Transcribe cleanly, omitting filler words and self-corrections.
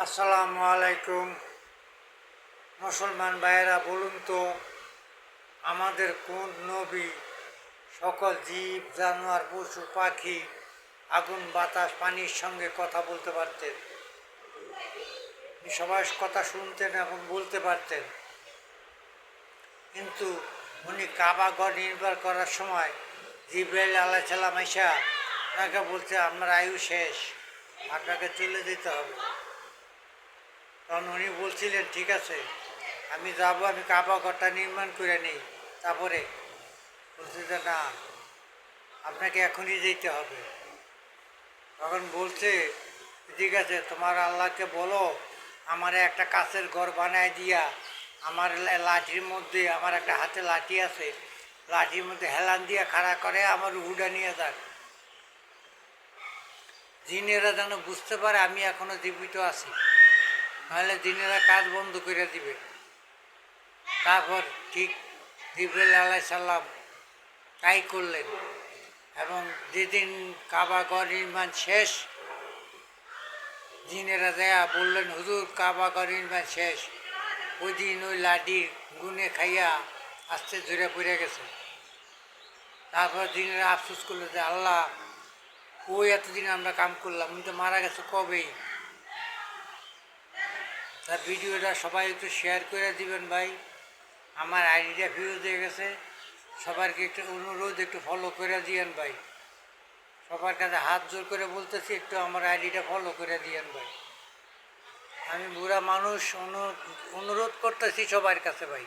আসসালামু আলাইকুম। মুসলমান ভাইয়েরা, বলুন তো আমাদের কোন নবী সকল জীব জানোয়ার পশু পাখি আগুন বাতাস পানির সঙ্গে কথা বলতে পারতেন, সবাই কথা শুনতেন এবং বলতে পারতেন। কিন্তু উনি কাবা ঘর নির্মাণ করার সময় জিবরাইল আলাইহিস সালাম আইসা ওনাকে বলছে আপনার আয়ু শেষ, আপনাকে চলে যেতে হবে। তখন উনি বলছিলেন ঠিক আছে আমি যাব, আমি কাবা ঘরটা নির্মাণ করে নিই, তারপরে বলছে যে না, আপনাকে এখনই যেতে হবে। তখন বলছে ঠিক আছে তোমার আল্লাহকে বলো আমার একটা কাছের ঘর বানায় দিয়া আমার লাঠির মধ্যে, আমার একটা হাতে লাঠি আছে, লাঠির মধ্যে হেলান দিয়া খাড়া করে আমার রুহুটা নিয়ে যাক, জিনেরা যেন বুঝতে পারে আমি এখনো জীবিত আছি, নাহলে জিনেরা কাজ বন্ধ করে দিবে। তারপর ঠিক জিবরাইল আলাইহিস সালাম তাই করলেন এবং যেদিন কাবা ঘর নির্মাণ শেষ, জিনেরা দেয়া বললেন হুজুর কাবা ঘর নির্মাণ শেষ, ওই দিন ওই লাঠি গুনে খাইয়া আস্তে ধরে পড়ে গেছে। তারপর জিনেরা আফসোস করলো যে আল্লাহ ওই এতদিন আমরা কাম করলাম, উনি তো মারা গেছে কবেই। তার ভিডিওটা সবাই একটু শেয়ার করে দিবেন ভাই, আমার আইডিটা ফিউজ হয়ে গেছে, সবারকে একটু অনুরোধ একটু ফলো করে দিয়েন ভাই, সবার কাছে হাত জোর করে বলতেছি একটু আমার আইডিটা ফলো করে দিয়েন ভাই। আমি বুড়া মানুষ, অনুরোধ করতেছি সবার কাছে ভাই।